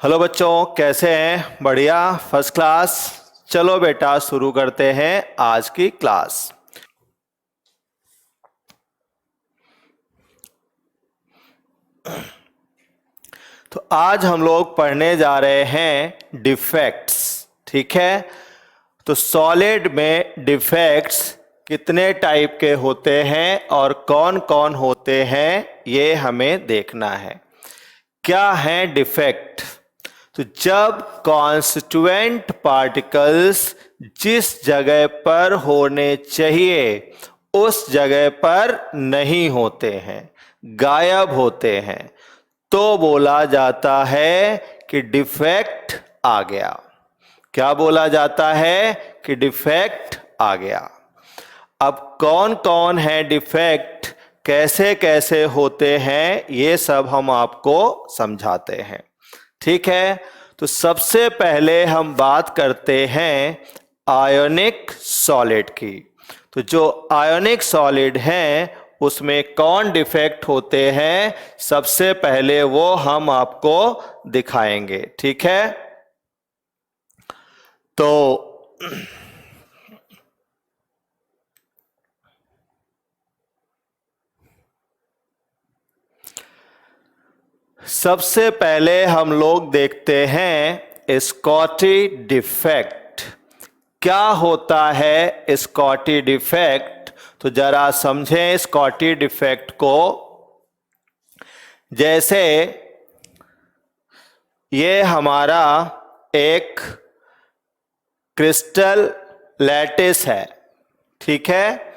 Hello बच्चों, कैसे हैं? बढ़िया, फर्स्ट क्लास। चलो बेटा, शुरू करते हैं आज की क्लास। तो आज हम लोग पढ़ने जा रहे हैं डिफेक्ट्स। ठीक है, तो सॉलिड में डिफेक्ट्स कितने टाइप के होते हैं और कौन कौन होते हैं, ये हमें देखना है। क्या है डिफेक्ट? तो जब कॉन्स्टिट्यूएंट पार्टिकल्स जिस जगह पर होने चाहिए उस जगह पर नहीं होते हैं, गायब होते हैं, तो बोला जाता है कि डिफेक्ट आ गया। क्या बोला जाता है? कि डिफेक्ट आ गया। अब कौन कौन है डिफेक्ट, कैसे कैसे होते हैं, ये सब हम आपको समझाते हैं। ठीक है, तो सबसे पहले हम बात करते हैं आयोनिक सॉलिड की। तो जो आयोनिक सॉलिड हैं उसमें कौन डिफेक्ट होते हैं, सबसे पहले वो हम आपको दिखाएंगे। ठीक है, तो सबसे पहले हम लोग देखते हैं स्कॉटी डिफेक्ट। क्या होता है स्कॉटी डिफेक्ट? तो जरा समझें स्कॉटी डिफेक्ट को। जैसे ये हमारा एक क्रिस्टल लैटिस है। ठीक है,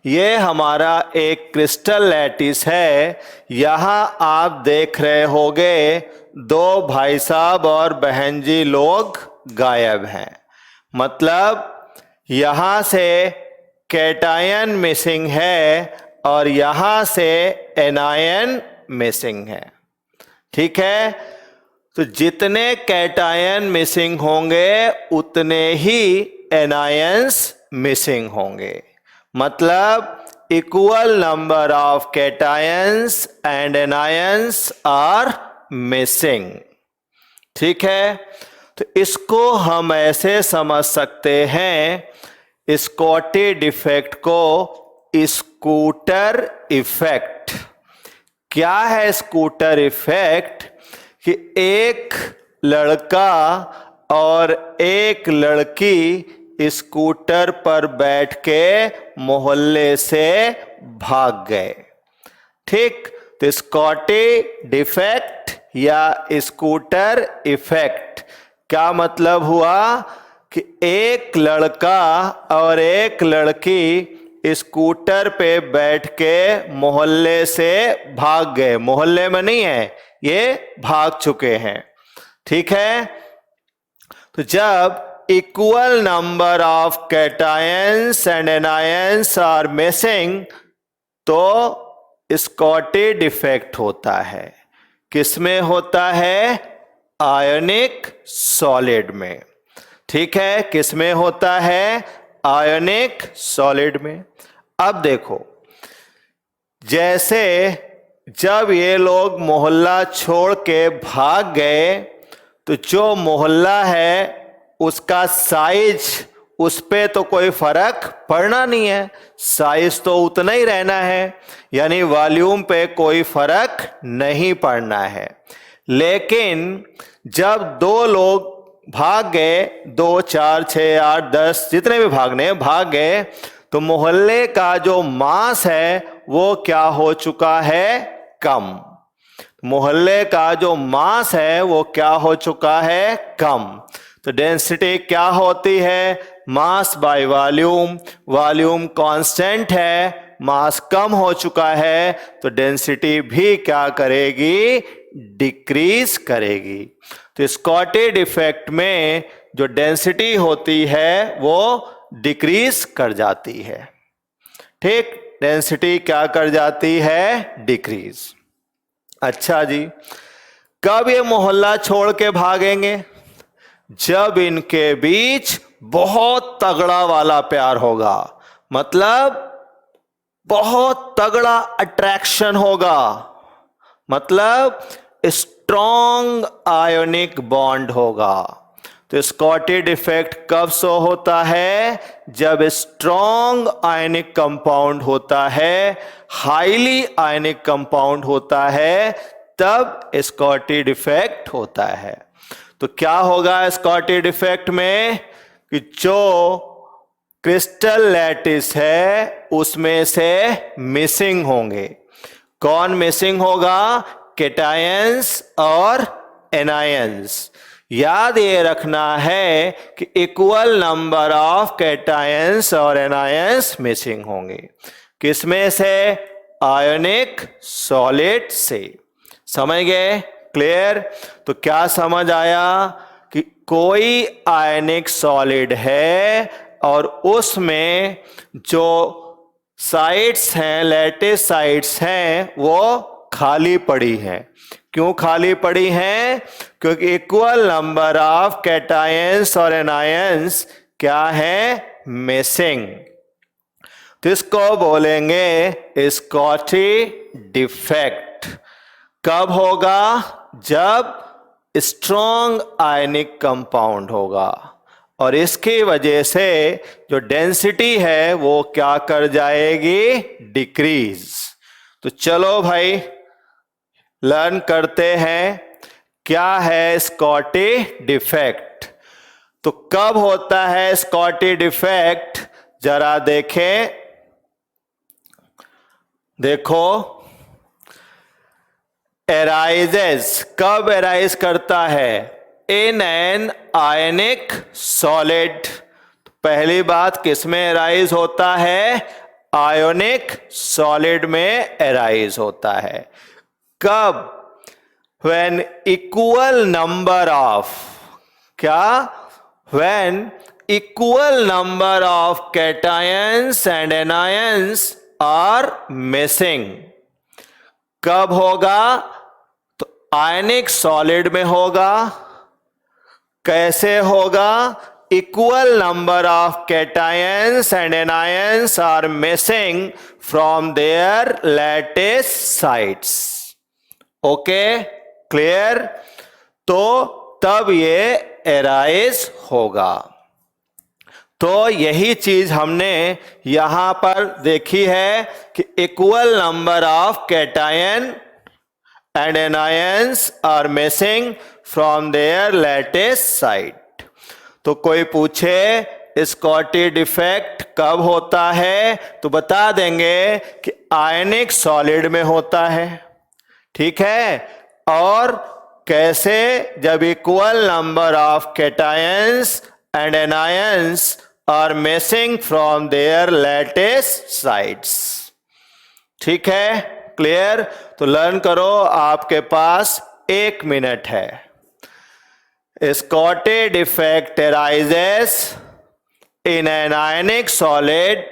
ये हमारा एक क्रिस्टल लैटिस है। यहाँ आप देख रहे होंगे दो भाई साहब और बहन जी लोग गायब हैं। मतलब यहाँ से कैटायन मिसिंग है और यहाँ से एनायन मिसिंग है। ठीक है, तो जितने कैटायन मिसिंग होंगे उतने ही एनायंस मिसिंग होंगे। मतलब equal number of cations and anions are missing. ठीक है, तो इसको हम ऐसे समझ सकते हैं, स्कॉटी डिफेक्ट को स्कूटर इफेक्ट। क्या है स्कूटर इफेक्ट? कि एक लड़का और एक लड़की स्कूटर पर बैठ के मोहल्ले से भाग गए। ठीक, तो स्कॉटी डिफेक्ट या स्कूटर इफेक्ट क्या मतलब हुआ? कि एक लड़का और एक लड़की स्कूटर पे बैठ के मोहल्ले से भाग गए। मोहल्ले में नहीं है, ये भाग चुके हैं। ठीक है, तो जब equal number of cations and anions are missing तो स्कॉटी डिफेक्ट होता है। किसमें होता है? आयोनिक सॉलिड में। ठीक है, किसमें होता है? आयोनिक सॉलिड में। अब देखो, जैसे जब ये लोग मोहल्ला छोड़ के भाग गए तो जो मोहल्ला है उसका साइज, उस पे तो कोई फर्क पड़ना नहीं है, साइज तो उतना ही रहना है, यानी वॉल्यूम पे कोई फर्क नहीं पड़ना है। लेकिन जब दो लोग भाग गए, 2, 4, 6, 8, 10 जितने भी भागने भाग गए, तो मोहल्ले का जो मास है वो क्या हो चुका है? कम। मोहल्ले का जो मास है वो क्या हो चुका है? कम। तो डेंसिटी क्या होती है? Mass by volume. Volume constant है, मास कम हो चुका है, तो डेंसिटी भी क्या करेगी? डिक्रीज करेगी। तो स्कॉटी डिफेक्ट में जो डेंसिटी होती है वो डिक्रीज कर जाती है। ठीक, डेंसिटी क्या कर जाती है? डिक्रीज। अच्छा जी, कब ये मोहल्ला छोड़ के भागेंगे? जब इनके बीच बहुत तगड़ा वाला प्यार होगा, मतलब बहुत तगड़ा अट्रैक्शन होगा, मतलब स्ट्रॉन्ग आयोनिक बॉन्ड होगा। तो स्कॉटी डिफेक्ट कब शो होता है? जब स्ट्रॉन्ग आयनिक कंपाउंड होता है, हाईली आयनिक कंपाउंड होता है, तब स्कॉटी डिफेक्ट होता है। तो क्या होगा स्कॉटी डिफेक्ट में कि जो क्रिस्टल लैटिस है उसमें से मिसिंग होंगे। कौन मिसिंग होगा? कैटायंस और एनायंस। याद ये रखना है कि इक्वल नंबर ऑफ कैटायंस और एनायंस मिसिंग होंगे। किसमें से? आयोनिक सॉलिड से। समझ गए? क्लियर? तो क्या समझ आया कि कोई आयनिक सॉलिड है और उसमें जो साइड्स हैं, लैटिस साइड्स हैं, वो खाली पड़ी हैं। क्यों खाली पड़ी हैं? क्योंकि इक्वल नंबर ऑफ कैटायंस और एनायंस क्या है? मिसिंग। तो इसको बोलेंगे स्कॉटी डिफेक्ट। कब होगा? जब स्ट्रॉन्ग आयनिक कंपाउंड होगा और इसकी वजह से जो डेंसिटी है वो क्या कर जाएगी? डिक्रीज। तो चलो भाई लर्न करते हैं क्या है स्कॉटी डिफेक्ट। तो कब होता है स्कॉटी डिफेक्ट? जरा देखें, देखो एराइजेस कब एराइज करता है? In an ionic solid. पहली बात किसमें एराइज होता है? आयोनिक सॉलिड में एराइज होता है। कब? when equal number of क्या? when equal number of cations and anions are missing। कब होगा? तो आयनिक सॉलिड में होगा। कैसे होगा? equal number of cations and anions are missing from their lattice sites। Okay clear? तो तब ये एराइज होगा। तो यही चीज हमने यहां पर देखी है कि equal number of cation and anions are missing from their lattice site. तो कोई पूछे स्कॉटी डिफेक्ट कब होता है, तो बता देंगे कि आयनिक सॉलिड में होता है। ठीक है? और कैसे? जब equal number of cations and anions are missing from their lattice sides. ठीक है? क्लियर? तो लर्न करो, आपके पास 1 मिनट है। Schottky defect arises in an ionic solid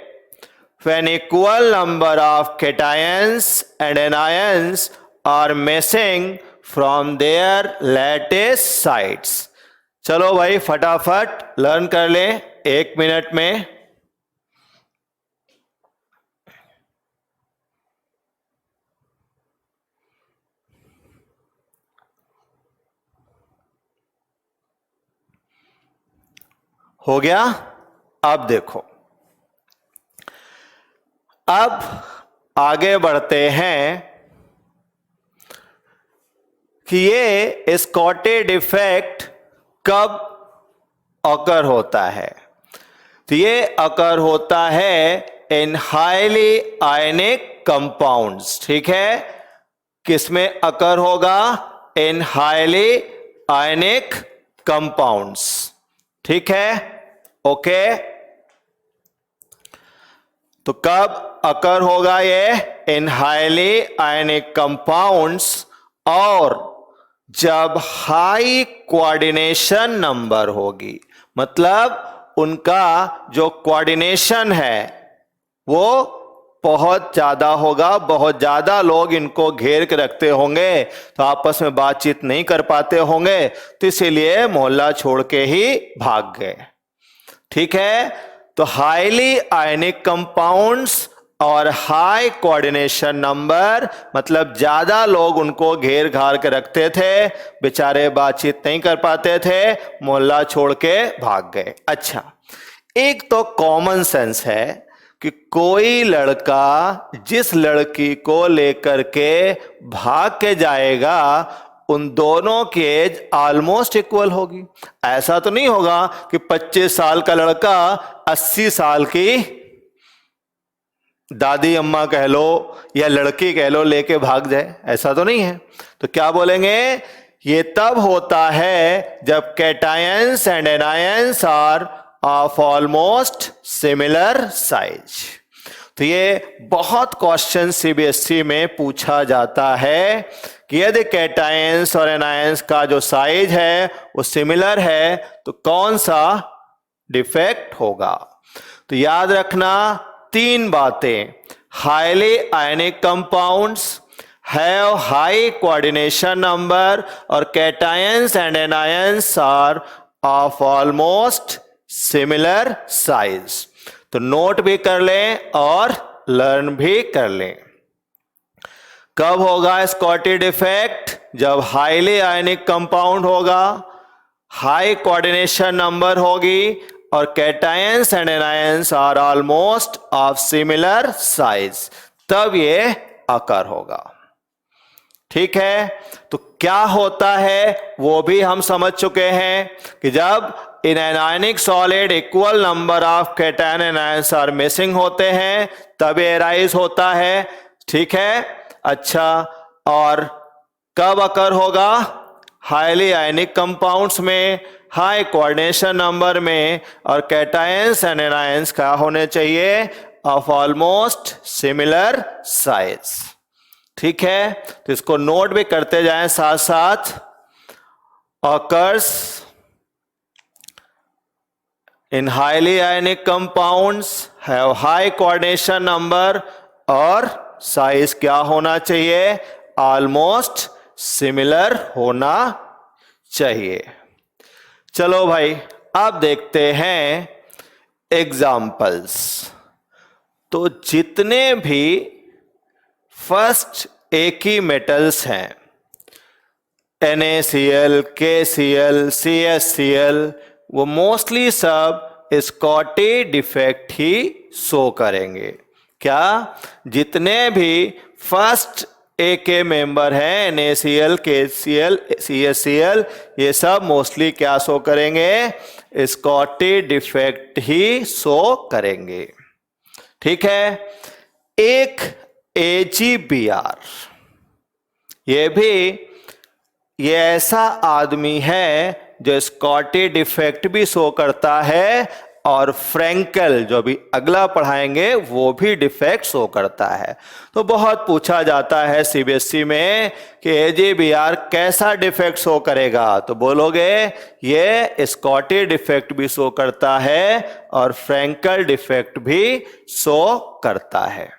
when equal number of cations and anions are missing from their lattice sites। चलो भाई फटाफट लर्न कर ले 1 मिनट में। हो गया? अब देखो, अब आगे बढ़ते हैं कि ये स्कॉटी डिफेक्ट कब अकर होता है। तो ये अकर होता है इन हाईली आयनिक कंपाउंड्स। ठीक है? किसमें अकर होगा? इन हाईली आयनिक कंपाउंड्स। ठीक है? ओके। तो कब अकर होगा ये? इन हाईली आयनिक कंपाउंड्स, और जब हाई कोऑर्डिनेशन नंबर होगी, मतलब उनका जो कोऑर्डिनेशन है वो बहुत ज्यादा होगा। बहुत ज्यादा लोग इनको घेर के रखते होंगे तो आपस में बातचीत नहीं कर पाते होंगे, तो इसीलिए मोहल्ला छोड़ के ही भाग गए। ठीक है? तो हाईली आयनिक कंपाउंड्स और हाई कोऑर्डिनेशन नंबर मतलब ज्यादा लोग उनको घेर घार के रखते थे, बेचारे बातचीत नहीं कर पाते थे, मोहल्ला छोड़ के भाग गए। अच्छा, एक तो कॉमन सेंस है कि कोई लड़का जिस लड़की को लेकर के भाग के जाएगा उन दोनों की एज ऑलमोस्ट इक्वल होगी। ऐसा तो नहीं होगा कि 25 साल का लड़का 80 साल की दादी अम्मा कह लो या लड़की कह लो लेके भाग जाए, ऐसा तो नहीं है। तो क्या बोलेंगे, ये तब होता है जब cations and anions are of almost similar size. तो ये बहुत क्वेश्चन सीबीएसई में पूछा जाता है कि यदि कैटायंस और एनायंस का जो साइज है वो सिमिलर है तो कौन सा डिफेक्ट होगा। तो याद रखना 3 बातें, highly ionic compounds have high coordination number और cations and anions are of almost similar size. तो नोट भी कर लें और लर्न भी कर लें। कब होगा स्कॉटी डिफेक्ट, जब हाईली आयनिक कंपाउंड होगा, हाई कोऑर्डिनेशन नंबर होगी और cations and anions are almost of similar size, तब ये अकर होगा। ठीक है, तो क्या होता है वो भी हम समझ चुके हैं कि जब इन anionic solid equal number of cation and ions are missing होते हैं तब ये राइज होता है। ठीक है, अच्छा, और कब अकर होगा, हाईली आयनिक कंपाउंड्स में, हाई कोऑर्डिनेशन नंबर में और कैटायंस एंड एनायंस क्या होने चाहिए, ऑफ ऑलमोस्ट सिमिलर साइज। ठीक है, तो इसको नोट भी करते जाएं साथ साथ। Occurs in highly ionic compounds have high coordination number और साइज क्या होना चाहिए, ऑलमोस्ट सिमिलर होना चाहिए। चलो भाई अब देखते हैं एग्जाम्पल्स। तो जितने भी फर्स्ट एक ही मेटल्स हैं, NaCl, KCl, CsCl, वो मोस्टली सब स्कॉटी डिफेक्ट ही शो करेंगे। क्या, जितने भी फर्स्ट ए के मेंबर हैं NaCl, KCl, CsCl, ये सब मोस्टली क्या शो करेंगे, स्कॉटी डिफेक्ट ही शो करेंगे। ठीक है, एक AgBr, ये ऐसा आदमी है जो स्कॉटी डिफेक्ट भी शो करता है और फ्रैंकल जो भी अगला पढ़ाएंगे वो भी डिफेक्ट शो करता है। तो बहुत पूछा जाता है सीबीएसई में कि AgBr कैसा डिफेक्ट शो करेगा, तो बोलोगे ये स्कॉटी डिफेक्ट भी शो करता है और फ्रैंकल डिफेक्ट भी शो करता है।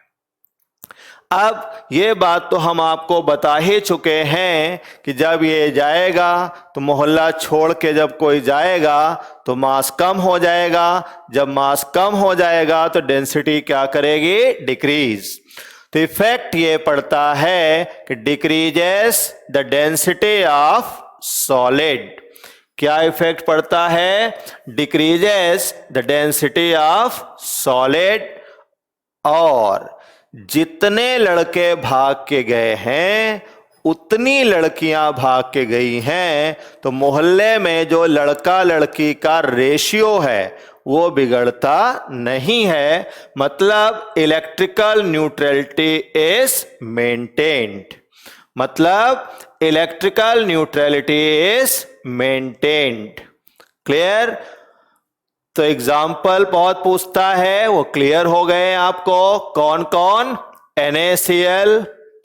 अब ये बात तो हम आपको बता ही चुके हैं कि जब ये जाएगा तो मोहल्ला छोड़ के जब कोई जाएगा तो मास कम हो जाएगा, जब मास कम हो जाएगा तो डेंसिटी क्या करेगी, डिक्रीज। तो इफेक्ट ये पड़ता है कि decreases the density of solid. क्या इफेक्ट पड़ता है, decreases the density of solid. और जितने लड़के भाग के गए हैं उतनी लड़कियां भाग के गई हैं, तो मोहल्ले में जो लड़का लड़की का रेशियो है वो बिगड़ता नहीं है, मतलब इलेक्ट्रिकल न्यूट्रलिटी इज मेंटेन्ड, मतलब electrical neutrality is maintained. Clear. तो एग्जाम्पल बहुत पूछता है, वो क्लियर हो गए आपको, कौन कौन, NaCl,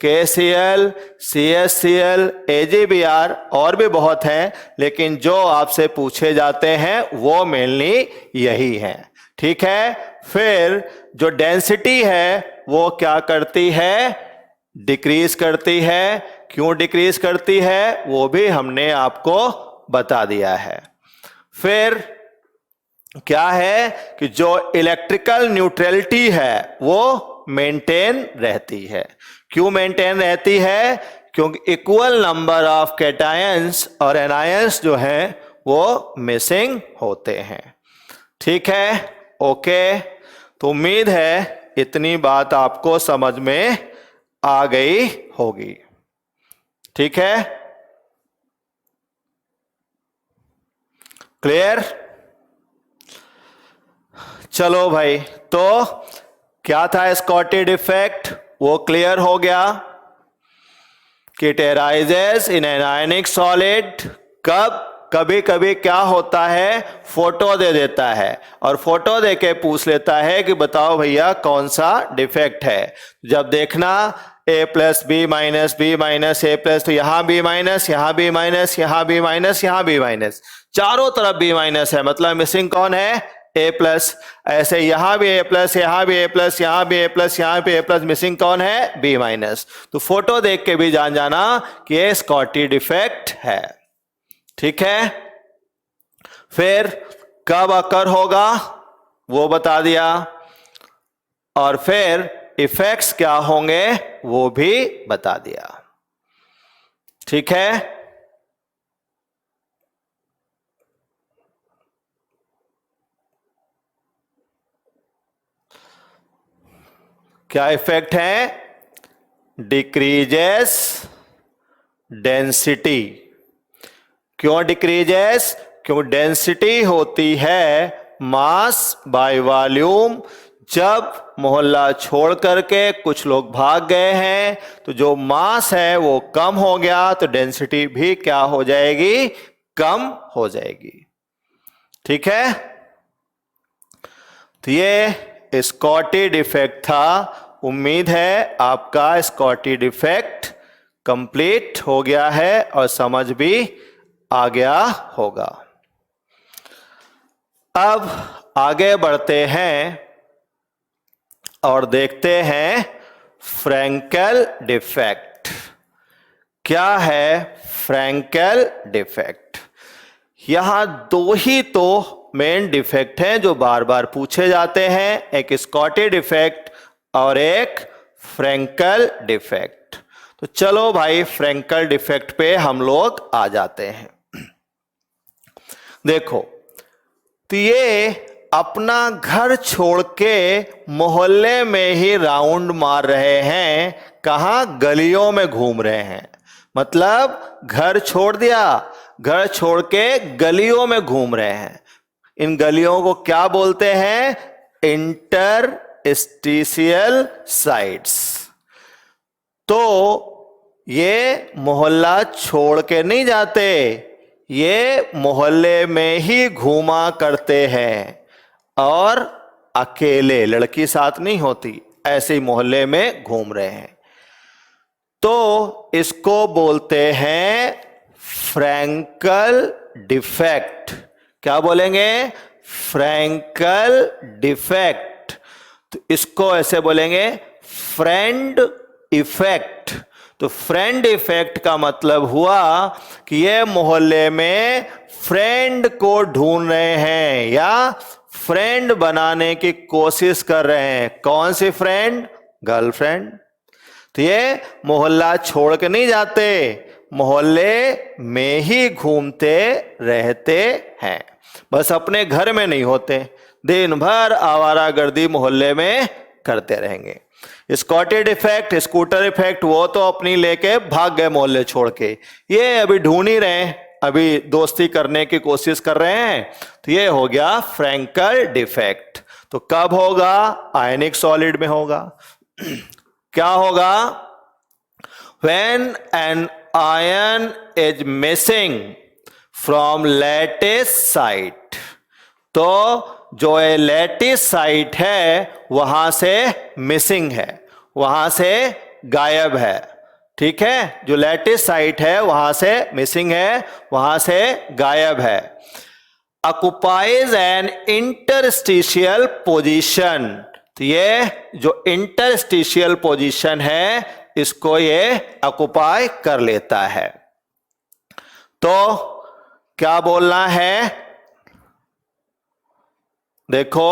KCl, CsCl, AgBr, और भी बहुत हैं, लेकिन जो आपसे पूछे जाते हैं वो मेनली यही हैं। ठीक है, फिर जो डेंसिटी है वो क्या करती है, डिक्रीज करती है। क्यों डिक्रीज करती है वो भी हमने आपको बता दिया है। फिर क्या है कि जो इलेक्ट्रिकल न्यूट्रलिटी है वो मेंटेन रहती है। क्यों मेंटेन रहती है? क्योंकि इक्वल नंबर ऑफ कैटायंस और एनायंस जो हैं वो मिसिंग होते हैं। ठीक है, ओके। तो उम्मीद है इतनी बात आपको समझ में आ गई होगी। ठीक है, क्लियर? चलो भाई, तो क्या था स्कॉटी डिफेक्ट, वो क्लियर हो गया कि it arises in an ionic solid. कब? कभी कभी क्या होता है, फोटो दे देता है और फोटो दे के पूछ लेता है कि बताओ भैया कौन सा डिफेक्ट है। जब देखना a plus B minus B minus A plus, तो यहां बी माइनस, यहां बी माइनस, यहां बी माइनस, यहां बी माइनस, चारों तरफ बी माइनस है, मतलब मिसिंग कौन है? A plus. ऐसे यहां भी ए प्लस, यहां भी ए प्लस, यहां भी ए प्लस, यहां भी ए प्लस, मिसिंग कौन है? B minus. तो फोटो देख के भी जान जाना कि ये स्कॉटी डिफेक्ट है। ठीक है, फिर कब अकर होगा वो बता दिया, और फिर इफेक्ट्स क्या होंगे वो भी बता दिया। ठीक है, क्या इफेक्ट है? Decreases density. क्यों डिक्रीजेस? क्यों डेंसिटी होती है मास बाय वॉल्यूम। जब मोहल्ला छोड़ करके कुछ लोग भाग गए हैं तो जो मास है वो कम हो गया, तो डेंसिटी भी क्या हो जाएगी? कम हो जाएगी। ठीक है, तो ये स्कॉटी डिफेक्ट था। उम्मीद है आपका स्कॉटी डिफेक्ट कंप्लीट हो गया है और समझ भी आ गया होगा। अब आगे बढ़ते हैं और देखते हैं फ्रैंकेल डिफेक्ट। क्या है फ्रैंकेल डिफेक्ट? यहां दो ही तो मेन डिफेक्ट हैं जो बार बार पूछे जाते हैं, एक स्कॉटी डिफेक्ट और एक फ्रैंकेल डिफेक्ट। तो चलो भाई फ्रैंकेल डिफेक्ट पे हम लोग आ जाते हैं। देखो, तो ये अपना घर छोड़ के मोहल्ले में ही राउंड मार रहे हैं। कहां? गलियों में घूम रहे हैं। मतलब घर छोड़ दिया, घर छोड़ के गलियों में घूम रहे हैं। इन गलियों को क्या बोलते हैं? Interstitial sites. तो ये मोहल्ला छोड़ के नहीं जाते, ये मोहल्ले में ही घूमा करते हैं और अकेले, लड़की साथ नहीं होती, ऐसे ही मोहल्ले में घूम रहे हैं। तो इसको बोलते हैं फ्रैंकल डिफेक्ट। क्या बोलेंगे? Frenkel defect. तो इसको ऐसे बोलेंगे फ्रेंड इफेक्ट। तो फ्रेंड इफेक्ट का मतलब हुआ कि ये मोहल्ले में फ्रेंड को ढूंढ रहे हैं या फ्रेंड बनाने की कोशिश कर रहे हैं। कौन सी फ्रेंड? गर्लफ्रेंड। तो ये मोहल्ला छोड़ के नहीं जाते, मोहल्ले में ही घूमते रहते हैं। बस अपने घर में नहीं होते, दिन भर आवारागर्दी मोहल्ले में करते रहेंगे। स्कॉटेड इफेक्ट, स्कूटर इफेक्ट, वो तो अपनी लेके भाग गए मोहल्ले छोड़ के, ये अभी ढूंढ ही रहे हैं, अभी दोस्ती करने की कोशिश कर रहे हैं। तो ये हो गया फ्रैंकल डिफेक्ट। तो कब होगा? आयनिक सॉलिड में होगा। क्या होगा? when an ion is missing from lattice site। तो जो ये लैटिस साइट है वहां से मिसिंग है, वहां से गायब है। ठीक है, जो लैटिस साइट है वहां से मिसिंग है, वहां से गायब है। Occupies an interstitial position. तो ये जो इंटरस्टिशियल पोजीशन है इसको ये ऑक्युपाई कर लेता है। तो क्या बोलना है? देखो,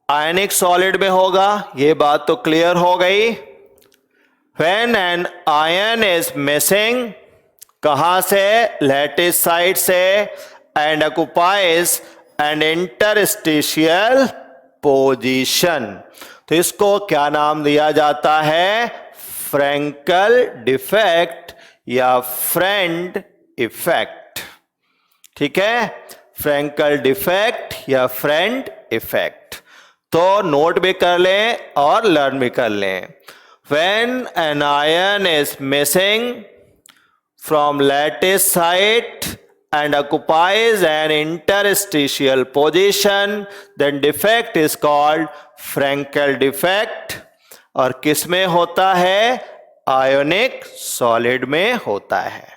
आयनिक सॉलिड में होगा, ये बात तो क्लियर हो गई। When an ion is missing, कहां से? लैटिस साइड से, and occupies an interstitial position, तो इसको क्या नाम दिया जाता है? फ्रैंकल डिफेक्ट या फ्रेंड इफेक्ट। ठीक है, फ्रैंकल डिफेक्ट या फ्रेंड इफेक्ट। तो नोट भी कर लें और लर्न भी कर लें। When an ion is missing from lattice site and occupies an interstitial position, then defect is called Frankel defect। और किस में होता है? आयोनिक सॉलिड में होता है।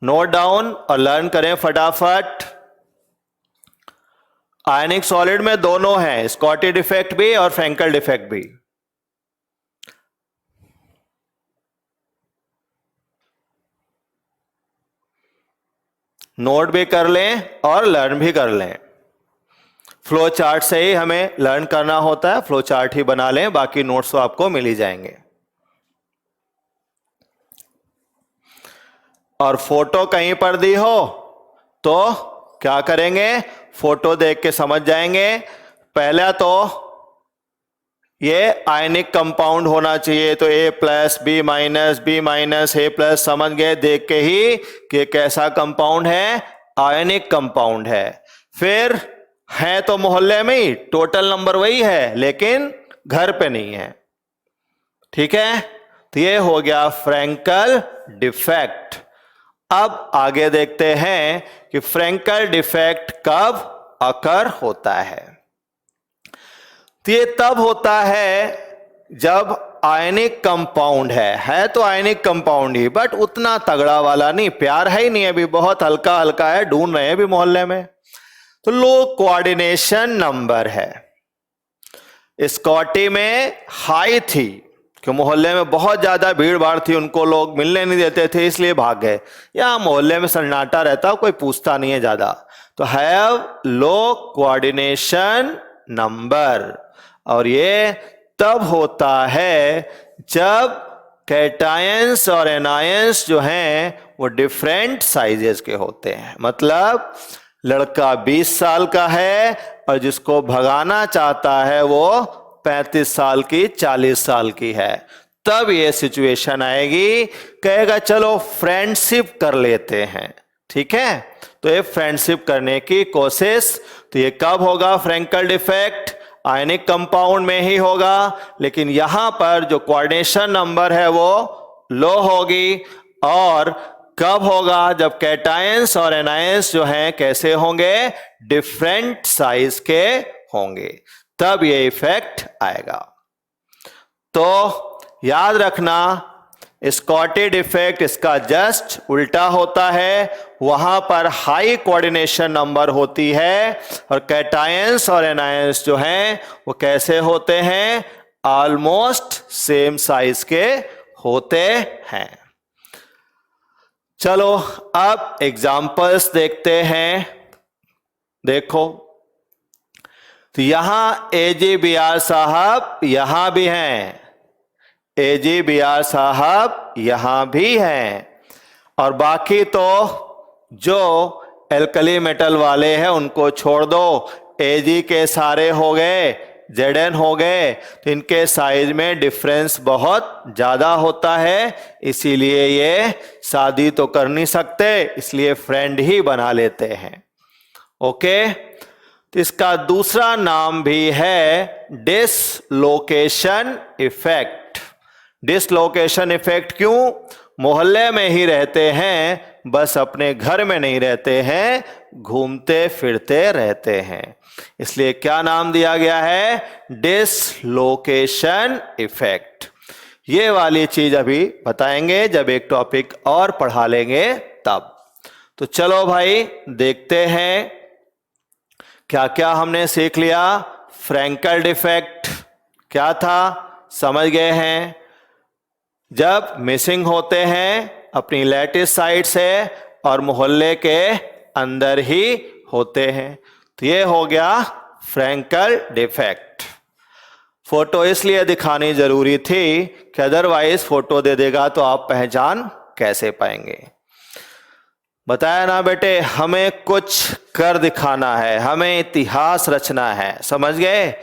नोट डाउन और लर्न करें फटाफट। आयनिक सॉलिड में दोनों हैं, स्कॉटी डिफेक्ट भी और फ्रैंकल डिफेक्ट भी। नोट भी कर लें और लर्न भी कर लें। फ्लो चार्ट से ही हमें लर्न करना होता है, फ्लो चार्ट ही बना लें, बाकी नोट्स तो आपको मिल ही जाएंगे। और फोटो कहीं पर दी हो तो क्या करेंगे? फोटो देख के समझ जाएंगे। पहला तो ये आयनिक कंपाउंड होना चाहिए, तो A plus B minus B minus A plus, समझ गए देख के ही कि कैसा कंपाउंड है? आयनिक कंपाउंड है। फिर है तो मोहल्ले में ही, टोटल नंबर वही है लेकिन घर पे नहीं है। ठीक है, तो ये हो गया फ्रैंकल डिफेक्ट। अब आगे देखते हैं कि फ्रैंकल डिफेक्ट कब अकर होता है। तो ये तब होता है जब आयनिक कंपाउंड है तो आयनिक कंपाउंड ही, बट उतना तगड़ा वाला नहीं, प्यार है ही नहीं, अभी बहुत हल्का हल्का है, ढूंढ रहे हैं अभी मोहल्ले में। तो लो कोऑर्डिनेशन नंबर है। स्कॉटी में हाई थी कि मोहल्ले में बहुत ज्यादा भीड़ भाड़ थी, उनको लोग मिलने नहीं देते थे इसलिए भाग गए। या मोहल्ले में सन्नाटा रहता, कोई पूछता नहीं है ज्यादा। तो हैव लो कोऑर्डिनेशन नंबर, और ये तब होता है जब कैटायंस और एनायंस जो हैं वो डिफरेंट साइजेस के होते हैं। मतलब लड़का 20 साल का है और जिसको भगाना चाहता है वो 35 साल की 40 साल की है, तब ये सिचुएशन आएगी, कहेगा चलो फ्रेंडशिप कर लेते हैं। ठीक है, तो ये फ्रेंडशिप करने की कोशिश। तो ये कब होगा फ्रैंकल डिफेक्ट? आयनिक कंपाउंड में ही होगा, लेकिन यहां पर जो कोऑर्डिनेशन नंबर है वो लो होगी। और कब होगा? जब कैटायंस और एनायंस जो हैं कैसे होंगे? डिफरेंट साइज के होंगे, तब ये इफेक्ट आएगा। तो याद रखना, स्कॉटी डिफेक्ट इसका जस्ट उल्टा होता है, वहां पर हाई कोऑर्डिनेशन नंबर होती है, और कैटायंस और एनायंस जो हैं वो कैसे होते हैं? ऑलमोस्ट सेम साइज के होते हैं। चलो अब एग्जाम्पल्स देखते हैं। देखो, तो यहां AGBR साहब यहां भी हैं, AGBR साहब यहां भी हैं, और बाकी तो जो एल्कली मेटल वाले हैं उनको छोड़ दो। AG के सारे हो गए, ZN हो गए, तो इनके साइज में डिफरेंस बहुत ज्यादा होता है, इसीलिए ये शादी तो कर नहीं सकते, इसलिए फ्रेंड ही बना लेते हैं। ओके, तो इसका दूसरा नाम भी है डिसलोकेशन इफेक्ट। डिसलोकेशन इफेक्ट क्यों? मोहल्ले में ही रहते हैं, बस अपने घर में नहीं रहते हैं, घूमते फिरते रहते हैं, इसलिए क्या नाम दिया गया है? Dislocation effect. ये वाली चीज अभी बताएंगे जब एक टॉपिक और पढ़ा लेंगे तब। तो चलो भाई देखते हैं क्या क्या हमने सीख लिया। फ्रैंकल डिफेक्ट क्या था समझ गए हैं? जब मिसिंग होते हैं अपनी लैटिस साइड से और मोहल्ले के अंदर ही होते हैं, तो ये हो गया फ्रैंकल डिफेक्ट। फोटो इसलिए दिखानी जरूरी थी कि अदरवाइज फोटो दे देगा तो आप पहचान कैसे पाएंगे। बताया ना बेटे, हमें कुछ कर दिखाना है, हमें इतिहास रचना है। समझ गए?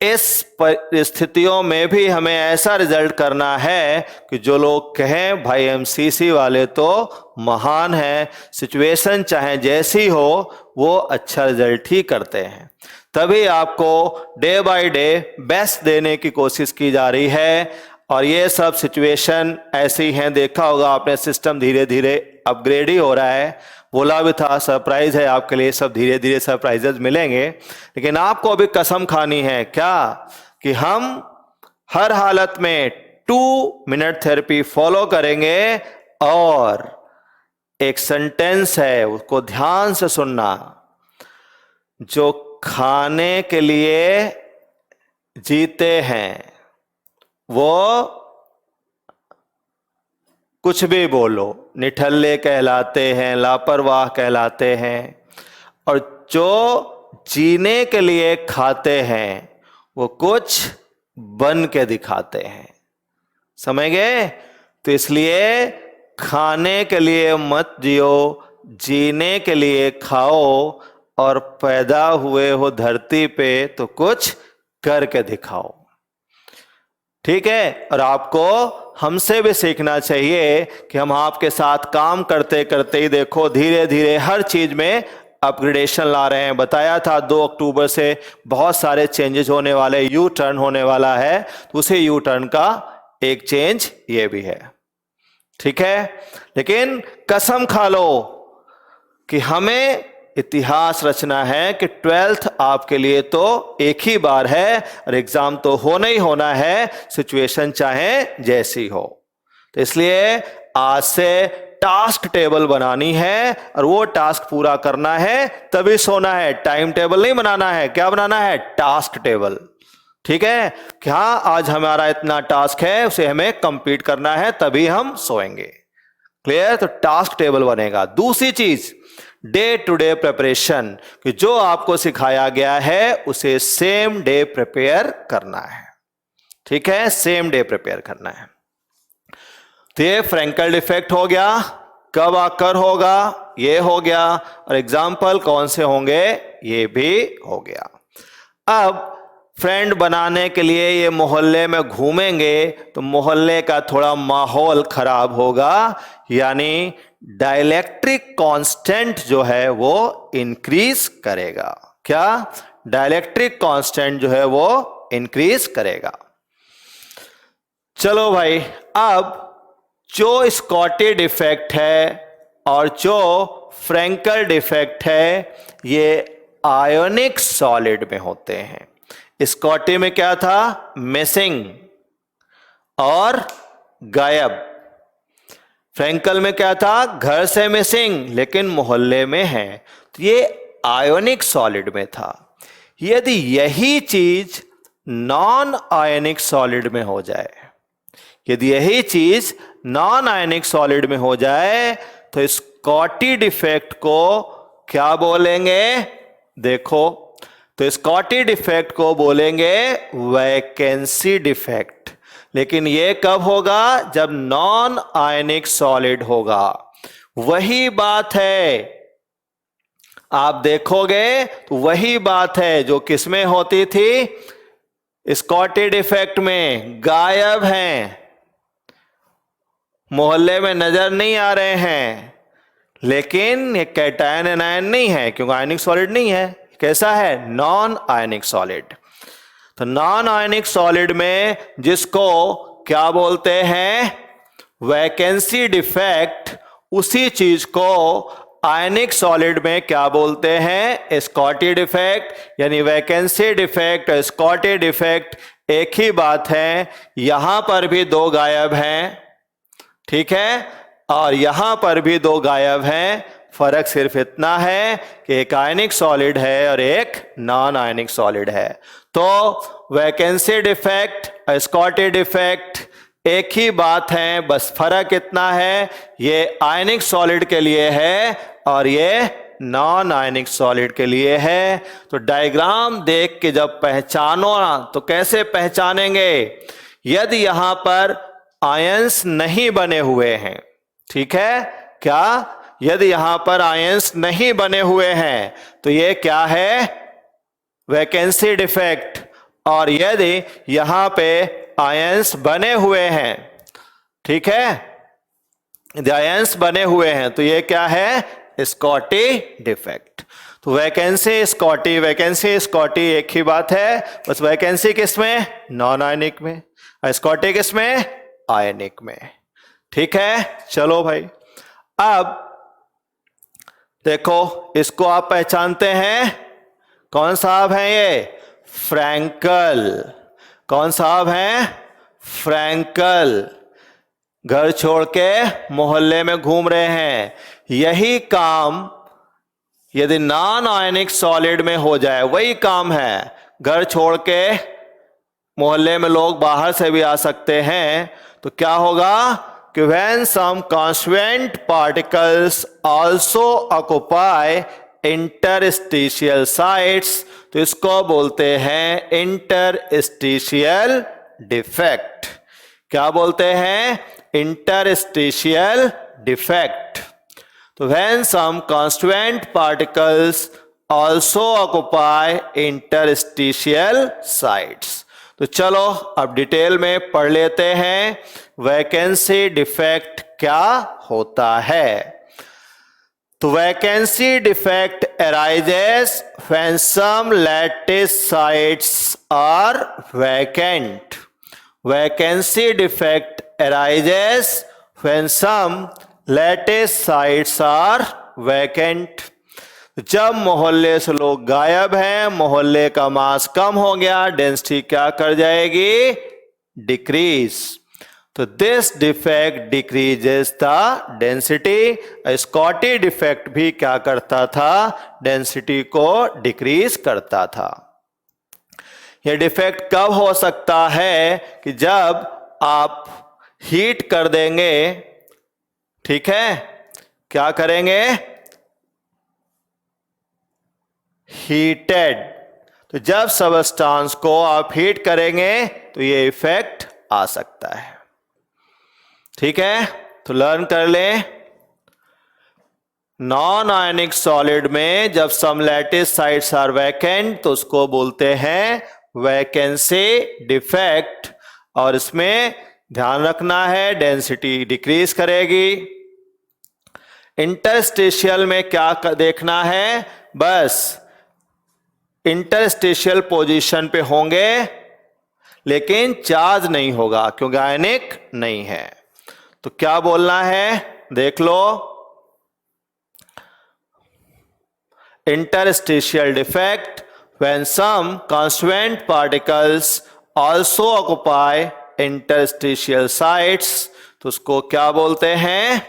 इस परिस्थितियों में भी हमें ऐसा रिजल्ट करना है कि जो लोग कहें भाई एमसीसी वाले तो महान है, सिचुएशन चाहे जैसी हो वो अच्छा रिजल्ट ही करते हैं। तभी आपको डे बाय डे बेस्ट देने की कोशिश की जा रही है। और ये सब सिचुएशन ऐसी हैं, देखा होगा आपने, सिस्टम धीरे धीरे अपग्रेड ही हो रहा है। बोला भी था सरप्राइज है आपके लिए, सब धीरे धीरे सरप्राइजेज मिलेंगे। लेकिन आपको अभी कसम खानी है क्या कि हम हर हालत में 2 मिनट थेरेपी फॉलो करेंगे। और एक सेंटेंस है, उसको ध्यान से सुनना। जो खाने के लिए जीते हैं वो कुछ भी बोलो, निठल्ले कहलाते हैं, लापरवाह कहलाते हैं। और जो जीने के लिए खाते हैं वो कुछ बन के दिखाते हैं। समझ गए? तो इसलिए खाने के लिए मत जियो, जीने के लिए खाओ। और पैदा हुए हो धरती पे तो कुछ करके दिखाओ। ठीक है? और आपको हमसे भी सीखना चाहिए कि हम आपके साथ काम करते करते ही देखो धीरे धीरे हर चीज में अपग्रेडेशन ला रहे हैं। बताया था 2 अक्टूबर से बहुत सारे चेंजेस होने वाले, यू टर्न होने वाला है। तो उसी यू टर्न का एक चेंज ये भी है। ठीक है? लेकिन कसम खा लो कि हमें इतिहास रचना है कि 12th आपके लिए तो एक ही बार है और एग्जाम तो होना ही होना है, सिचुएशन चाहे जैसी हो। तो इसलिए आज से टास्क टेबल बनानी है और वो टास्क पूरा करना है, तभी सोना है। टाइम टेबल नहीं बनाना है। क्या बनाना है? Task table. ठीक है? कि हाँ आज हमारा इतना टास्क है, उसे हमें कंप्लीट करना है, तभी हम सोएंगे। क्लियर? तो टास्क टेबल बनेगा। दूसरी चीज डे टू डे प्रिपरेशन, कि जो आपको सिखाया गया है उसे सेम डे प्रिपेयर करना है। ठीक है? सेम डे प्रिपेयर करना है। तो ये फ्रैंकल डिफेक्ट हो गया, कब आकर होगा ये हो गया, और एग्जाम्पल कौन से होंगे ये भी हो गया। अब फ्रेंड बनाने के लिए ये मोहल्ले में घूमेंगे तो मोहल्ले का थोड़ा माहौल खराब होगा, यानी डाइलेक्ट्रिक कांस्टेंट जो है वो इंक्रीज करेगा। क्या? डाइलेक्ट्रिक कांस्टेंट जो है वो इंक्रीज करेगा। चलो भाई, अब जो स्कॉटी डिफेक्ट है और जो फ्रैंकल डिफेक्ट है ये आयोनिक सॉलिड में होते हैं। स्कॉटी में क्या था? मिसिंग और गायब। फ्रैंकल में क्या था? घर से मिसिंग लेकिन मोहल्ले में है। तो ये आयोनिक सॉलिड में था। यदि यही चीज नॉन आयोनिक सॉलिड में हो जाए, यदि यही चीज नॉन आयोनिक सॉलिड में हो जाए तो स्कॉटी डिफेक्ट को क्या बोलेंगे? देखो, तो स्कॉटी डिफेक्ट को बोलेंगे वैकेंसी डिफेक्ट। लेकिन ये कब होगा? जब नॉन आयनिक सॉलिड होगा। वही बात है, आप देखोगे तो वही बात है जो किसमें होती थी? स्कॉटी डिफेक्ट में। गायब हैं, मोहल्ले में नजर नहीं आ रहे हैं, लेकिन ये कैटायन एनायन नहीं है क्योंकि आयनिक सॉलिड नहीं है। कैसा है? Non ionic solid. तो नॉन आयनिक सॉलिड में जिसको क्या बोलते हैं? वैकेंसी डिफेक्ट, उसी चीज को आयनिक सॉलिड में क्या बोलते हैं? Schottky defect. यानी वैकेंसी डिफेक्ट और स्कॉटी डिफेक्ट एक ही बात है। यहां पर भी 2 गायब हैं, ठीक है, और यहां पर भी 2 गायब हैं। फर्क सिर्फ इतना है कि एक आयनिक सॉलिड है और एक नॉन आयनिक सॉलिड है। तो वैकेंसी डिफेक्ट, स्कॉटी डिफेक्ट एक ही बात है, बस फर्क इतना है, ये आयनिक सॉलिड के लिए है और ये नॉन आयनिक सॉलिड के लिए है। तो डायग्राम देख के जब पहचानो ना तो कैसे पहचानेंगे? यदि यहां पर आयंस नहीं बने हुए हैं, ठीक है, क्या? यदि यहां पर आयंस नहीं बने हुए हैं तो ये क्या है? Vacancy defect. और यदि यहां पे आयंस बने हुए हैं, ठीक है, यदि आयंस बने हुए हैं तो ये क्या है? Schottky defect. तो वैकेंसी स्कॉटी एक ही बात है, बस वैकेंसी किस में? नॉन आयनिक में, और स्कॉटी किस में? आयनिक में। ठीक है, चलो भाई, अब देखो इसको आप पहचानते हैं, कौन साहब हैं ये? फ्रैंकल। कौन साहब हैं? फ्रैंकल। घर छोड़ के मोहल्ले में घूम रहे हैं। यही काम यदि नॉन आयनिक सॉलिड में हो जाए, वही काम है। घर छोड़ के मोहल्ले में लोग बाहर से भी आ सकते हैं, तो क्या होगा कि when some constituent particles also occupy interstitial sites, तो इसको बोलते हैं इंटरस्टिशियल डिफेक्ट। क्या बोलते हैं? Interstitial defect. तो when some constituent particles also occupy interstitial sites, तो चलो अब डिटेल में पढ़ लेते हैं वैकेंसी डिफेक्ट क्या होता है। तो vacancy defect arises when some lattice sites are vacant. Vacancy defect arises when some lattice sites are vacant. जब मोहल्ले से लोग गायब हैं, मोहल्ले का मास कम हो गया, डेंसिटी क्या कर जाएगी? डिक्रीज। तो this defect decreases the density. Schottky defect भी क्या करता था? डेंसिटी को डिक्रीज करता था। यह डिफेक्ट कब हो सकता है? कि जब आप हीट कर देंगे, ठीक है, क्या करेंगे? हीटेड। तो जब सबस्टांस को आप हीट करेंगे तो ये इफेक्ट आ सकता है। ठीक है, तो लर्न कर लें। नॉन आयनिक सॉलिड में जब सम लैटिस साइट्स आर वैकेंट तो उसको बोलते हैं वैकेंसी डिफेक्ट। और इसमें ध्यान रखना है डेंसिटी डिक्रीज करेगी। इंटरस्टिशियल में क्या देखना है? बस इंटरस्टिशियल पोजीशन पे होंगे लेकिन चार्ज नहीं होगा क्योंकि आयनिक नहीं है। तो क्या बोलना है? देख लो, interstitial defect when some constituent particles also occupy interstitial sites, तो उसको क्या बोलते हैं?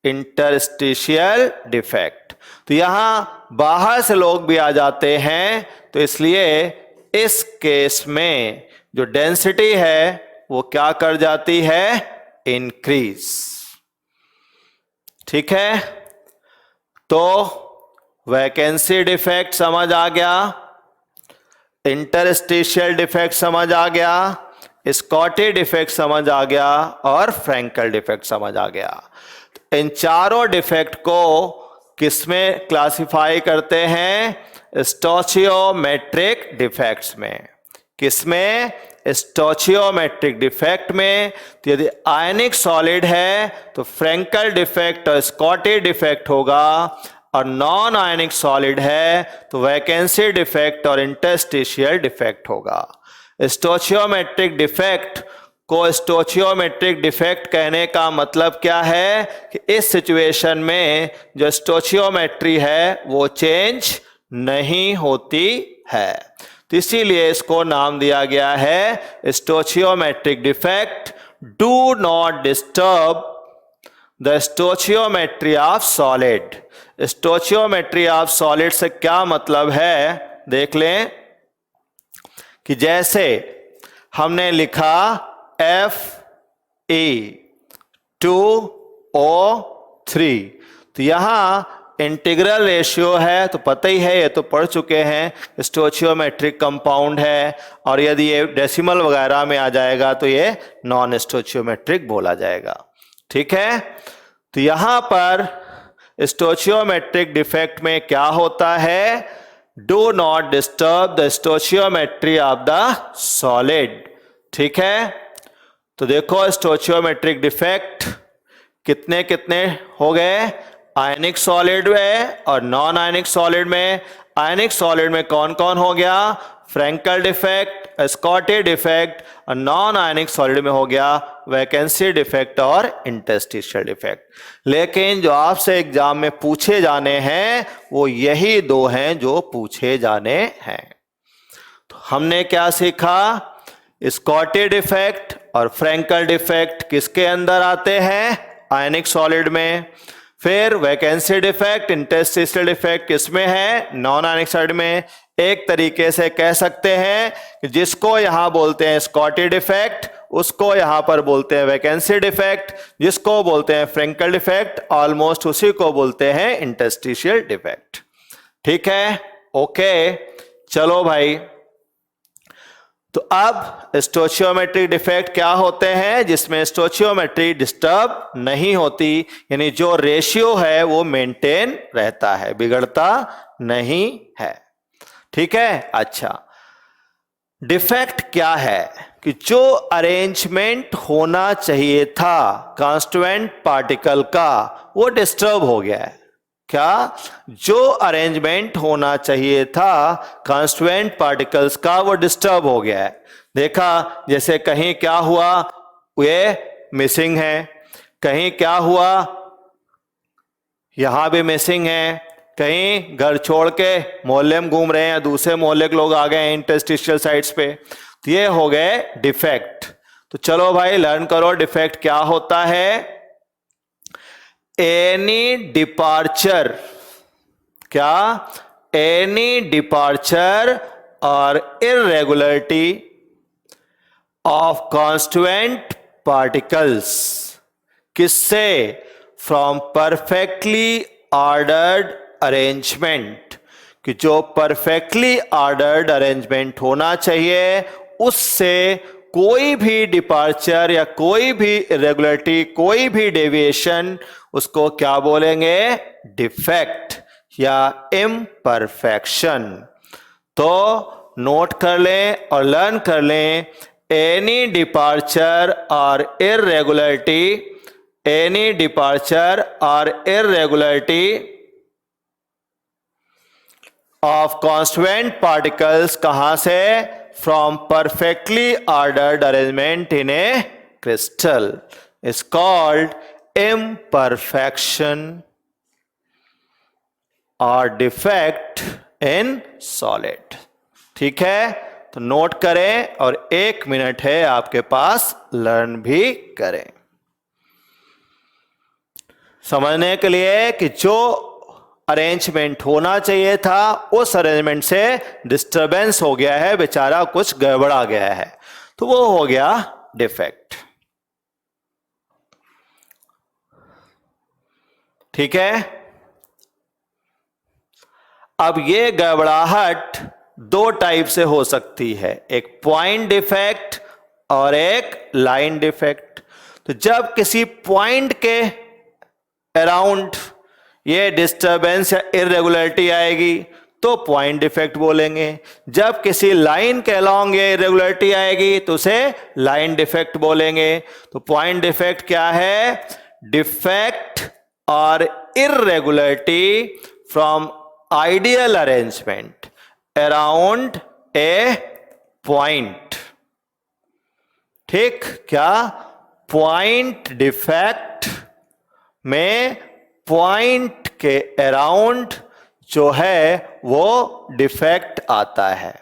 Interstitial defect. तो यहां बाहर से लोग भी आ जाते हैं, तो इसलिए इस केस में जो डेंसिटी है वो क्या कर जाती है? इंक्रीज। ठीक है, तो वैकेंसी डिफेक्ट समझ आ गया, इंटरस्टिशियल डिफेक्ट समझ आ गया, स्कॉटी डिफेक्ट समझ आ गया और फ्रैंकल डिफेक्ट समझ आ गया। इन चारों डिफेक्ट को किसमें क्लासिफाई करते हैं? स्टोचियोमेट्रिक डिफेक्ट्स में। किसमें? स्टोचियोमेट्रिक डिफेक्ट में। तो यदि आयनिक सॉलिड है तो फ्रैंकल डिफेक्ट और स्कॉटी डिफेक्ट होगा, और नॉन आयनिक सॉलिड है तो वैकेंसी डिफेक्ट और इंटरस्टिशियल डिफेक्ट होगा। स्टोचियोमेट्रिक डिफेक्ट को स्टोचियोमेट्रिक डिफेक्ट कहने का मतलब क्या है? कि इस सिचुएशन में जो स्टोचियोमेट्री है वो चेंज नहीं होती है, तो इसीलिए इसको नाम दिया गया है stoichiometric defect. Do not disturb the stoichiometry of solid. Stoichiometry of solid से क्या मतलब है? देख लें कि जैसे हमने लिखा Fe2O3, तो यहां इंटीग्रल रेशियो है तो पता ही है, ये तो पढ़ चुके हैं, स्टोचियोमेट्रिक कंपाउंड है, और यदि ये डेसिमल वगैरह में आ जाएगा तो ये नॉन स्टोचियोमेट्रिक बोला जाएगा। ठीक है, तो यहां पर स्टोचियोमेट्रिक डिफेक्ट में क्या होता है, do not disturb the stoichiometry of the solid. ठीक है, तो देखो स्टोचियोमेट्रिक डिफेक्ट कितने कितने हो गए, आयनिक सॉलिड में और नॉन आयनिक सॉलिड में। आयनिक सॉलिड में कौन कौन हो गया, फ्रैंकल डिफेक्ट, स्कॉटी डिफेक्ट, और नॉन आयनिक सॉलिड में हो गया वैकेंसी डिफेक्ट और इंटरस्टिशियल डिफेक्ट। लेकिन जो आपसे एग्जाम में पूछे जाने हैं वो यही दो हैं जो पूछे जाने हैं। तो हमने क्या सीखा, स्कॉटी डिफेक्ट और फ्रैंकल डिफेक्ट किसके अंदर आते हैं, आयनिक सॉलिड में। फिर वैकेंसी डिफेक्ट, इंटरस्टिशियल डिफेक्ट किसमें है, नॉन आयनिक सॉलिड में। एक तरीके से कह सकते हैं कि जिसको यहां बोलते हैं स्कॉटी डिफेक्ट, उसको यहां पर बोलते हैं वैकेंसी डिफेक्ट, जिसको बोलते हैं फ्रैंकल डिफेक्ट, ऑलमोस्ट उसी को बोलते हैं इंटरस्टिशियल डिफेक्ट। ठीक है, ओके, चलो भाई। तो अब स्टोचियोमेट्रिक डिफेक्ट क्या होते हैं, जिसमें स्टोचियोमेट्री डिस्टर्ब नहीं होती, यानी जो रेशियो है वो मेंटेन रहता है, बिगड़ता नहीं है। ठीक है, अच्छा, डिफेक्ट क्या है कि जो अरेंजमेंट होना चाहिए था कांस्टीट्यूएंट पार्टिकल का वो डिस्टर्ब हो गया है। क्या, जो अरेंजमेंट होना चाहिए था कांस्टीट्यूएंट पार्टिकल्स का वो डिस्टर्ब हो गया है। देखा, जैसे कहीं क्या हुआ, ये मिसिंग है, कहीं क्या हुआ, यहां भी मिसिंग है, कहीं घर छोड़ के मोहल्ले में घूम रहे हैं, दूसरे मोहल्ले के लोग आ गए हैं इंटरस्टिशियल साइट्स पे, तो ये हो गए डिफेक्ट। तो चलो भाई लर्न करो डिफेक्ट क्या होता है। एनी डिपार्चर, क्या, एनी डिपार्चर और इर्रेगुलरिटी ऑफ कांस्टीट्यूएंट पार्टिकल्स, किससे, फ्रॉम परफेक्टली ऑर्डर्ड अरेंजमेंट, कि जो परफेक्टली ऑर्डर्ड अरेंजमेंट होना चाहिए उससे कोई भी डिपार्चर या कोई भी इरेगुलरिटी, कोई भी डेविएशन, उसको क्या बोलेंगे, डिफेक्ट या इम्परफेक्शन। तो नोट कर लें और लर्न कर लें, एनी डिपार्चर और इरेगुलरिटी, एनी डिपार्चर और इरेगुलरिटी ऑफ कांस्टीट्यूएंट पार्टिकल्स, कहां से, from perfectly ordered arrangement in A crystal is called imperfection और डिफेक्ट इन सॉलिड। ठीक है, तो नोट करें और 1 मिनट है आपके पास, लर्न भी करें समझने के लिए कि जो अरेंजमेंट होना चाहिए था उस अरेंजमेंट से डिस्टरबेंस हो गया है, बेचारा कुछ गड़बड़ा गया है, तो वो हो गया डिफेक्ट। ठीक है, अब ये गड़बड़ाहट 2 टाइप से हो सकती है, एक पॉइंट डिफेक्ट और एक लाइन डिफेक्ट। तो जब किसी पॉइंट के अराउंड ये डिस्टरबेंस या इरेगुलरिटी आएगी तो पॉइंट डिफेक्ट बोलेंगे, जब किसी लाइन के अलोंग ये इरेगुलरिटी आएगी तो उसे लाइन डिफेक्ट बोलेंगे। तो पॉइंट डिफेक्ट क्या है, डिफेक्ट और irregularity from ideal arrangement around a point. ठीक, क्या, पॉइंट डिफेक्ट में पॉइंट के अराउंड जो है वो डिफेक्ट आता है,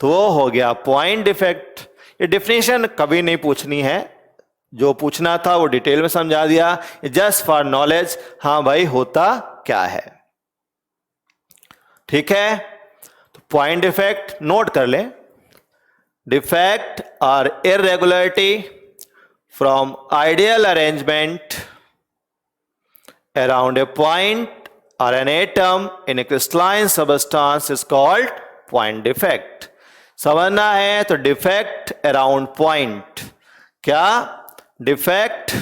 तो वो हो गया पॉइंट डिफेक्ट। ये डिफिनेशन कभी नहीं पूछनी है, जो पूछना था वो डिटेल में समझा दिया, जस्ट फॉर नॉलेज, हाँ भाई होता क्या है। ठीक है, तो पॉइंट डिफेक्ट नोट कर लें, डिफेक्ट और irregularity from ideal arrangement around a point or an atom in a crystalline substance is called point defect. समझना है तो डिफेक्ट अराउंड पॉइंट, क्या डिफेक्ट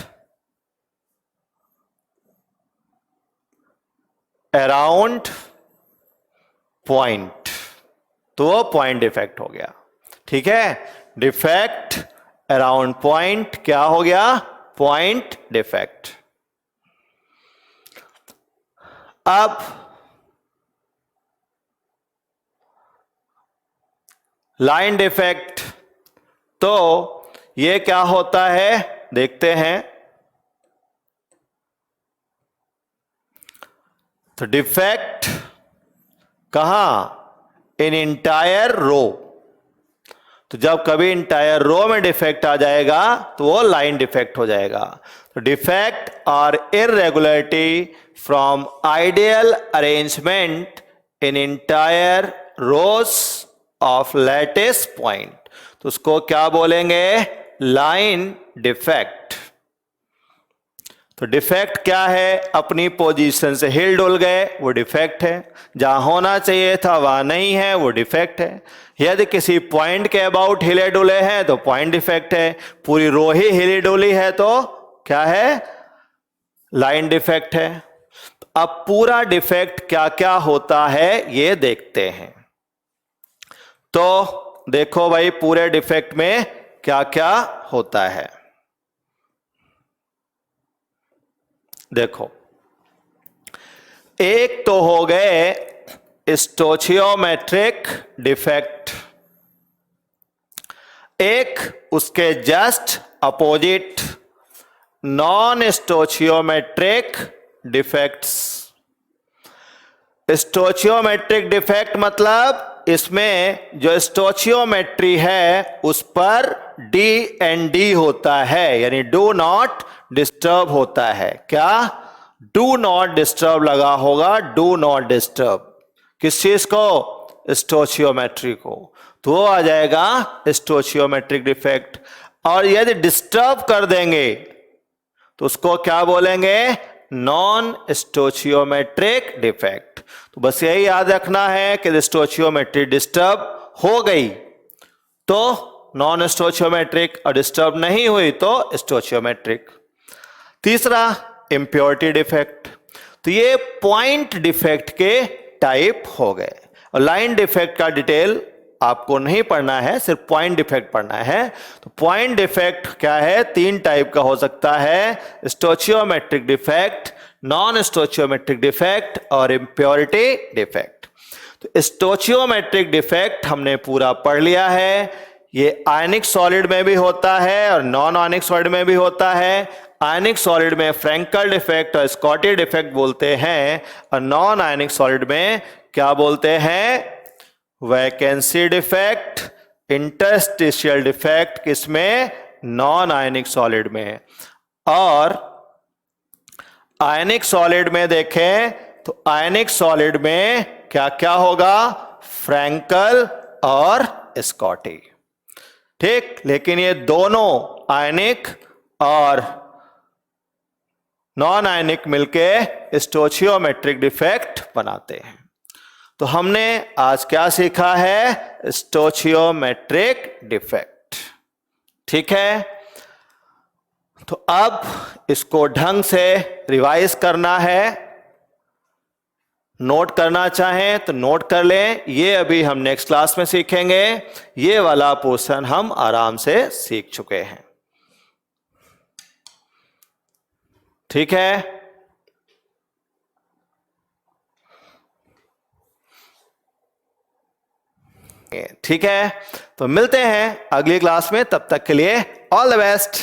अराउंड पॉइंट, तो वो पॉइंट डिफेक्ट हो गया। ठीक है, डिफेक्ट अराउंड पॉइंट क्या हो गया, पॉइंट डिफेक्ट। अब लाइन डिफेक्ट, तो ये क्या होता है देखते हैं। तो डिफेक्ट कहां, इन इंटायर रो, तो जब कभी इंटायर रो में डिफेक्ट आ जाएगा तो वो लाइन डिफेक्ट हो जाएगा। तो defect are irregularity from ideal arrangement in entire rows of lattice point, तो उसको क्या बोलेंगे, लाइन डिफेक्ट। तो डिफेक्ट क्या है, अपनी पोजीशन से हिल डुल गए, वो डिफेक्ट है। जहां होना चाहिए था वहां नहीं है, वो डिफेक्ट है। यदि किसी पॉइंट के अबाउट हिले डुले हैं तो पॉइंट डिफेक्ट है। पूरी रो ही हिली डुली है तो क्या है, लाइन डिफेक्ट है। अब पूरा डिफेक्ट क्या क्या होता है ये देखते हैं। तो देखो भाई, पूरे डिफेक्ट में क्या क्या होता है। देखो, एक तो हो गए स्टोचियोमेट्रिक डिफेक्ट, एक उसके just opposite non stoichiometric defects. Stoichiometric defect मतलब इसमें जो स्टोचियोमेट्री है उस पर D&D होता है, यानी डू नॉट डिस्टर्ब होता है। क्या, डू नॉट डिस्टर्ब लगा होगा, डू नॉट डिस्टर्ब किस चीज को, स्टोचियोमेट्री को, तो वो आ जाएगा स्टोचियोमेट्रिक डिफेक्ट। और यदि डिस्टर्ब कर देंगे तो उसको क्या बोलेंगे, नॉन स्टोचियोमेट्रिक डिफेक्ट। तो बस यही याद रखना है कि स्टोचियोमेट्री डिस्टर्ब हो गई तो नॉन स्टोचियोमेट्रिक, और डिस्टर्ब नहीं हुई तो स्टोचियोमेट्रिक। तीसरा इम्प्योरिटी डिफेक्ट, तो ये पॉइंट डिफेक्ट के टाइप हो गए। और लाइन डिफेक्ट का डिटेल आपको नहीं पढ़ना है, सिर्फ पॉइंट डिफेक्ट पढ़ना है। तो पॉइंट डिफेक्ट क्या है, तीन टाइप का हो सकता है, स्टोचियोमेट्रिक डिफेक्ट, नॉन स्टोचियोमेट्रिक डिफेक्ट और इम्प्योरिटी डिफेक्ट। तो स्टोचियोमेट्रिक डिफेक्ट हमने पूरा पढ़ लिया है। ये आयनिक सॉलिड में भी होता है और नॉन आयनिक सॉलिड में भी होता है। आयनिक सॉलिड में फ्रैंकल डिफेक्ट और स्कॉटी डिफेक्ट बोलते हैं, और नॉन आयनिक सॉलिड में क्या बोलते हैं, वैकेंसी डिफेक्ट, इंटरस्टिशियल डिफेक्ट, किसमें, नॉन आयनिक सॉलिड में। और आयनिक सॉलिड में देखें तो आयनिक सॉलिड में क्या क्या होगा, फ्रैंकल और स्कॉटी। ठीक, लेकिन ये दोनों आयनिक और नॉन आयनिक मिलके स्टोचियोमेट्रिक डिफेक्ट बनाते हैं। तो हमने आज क्या सीखा है, स्टोचियोमेट्रिक डिफेक्ट। ठीक है, तो अब इसको ढंग से रिवाइज करना है। नोट करना चाहें तो नोट कर लें, ये अभी हम नेक्स्ट क्लास में सीखेंगे। ये वाला पोर्शन हम आराम से सीख चुके हैं। ठीक है, ठीक है, तो मिलते हैं अगली क्लास में। तब तक के लिए ऑल द बेस्ट।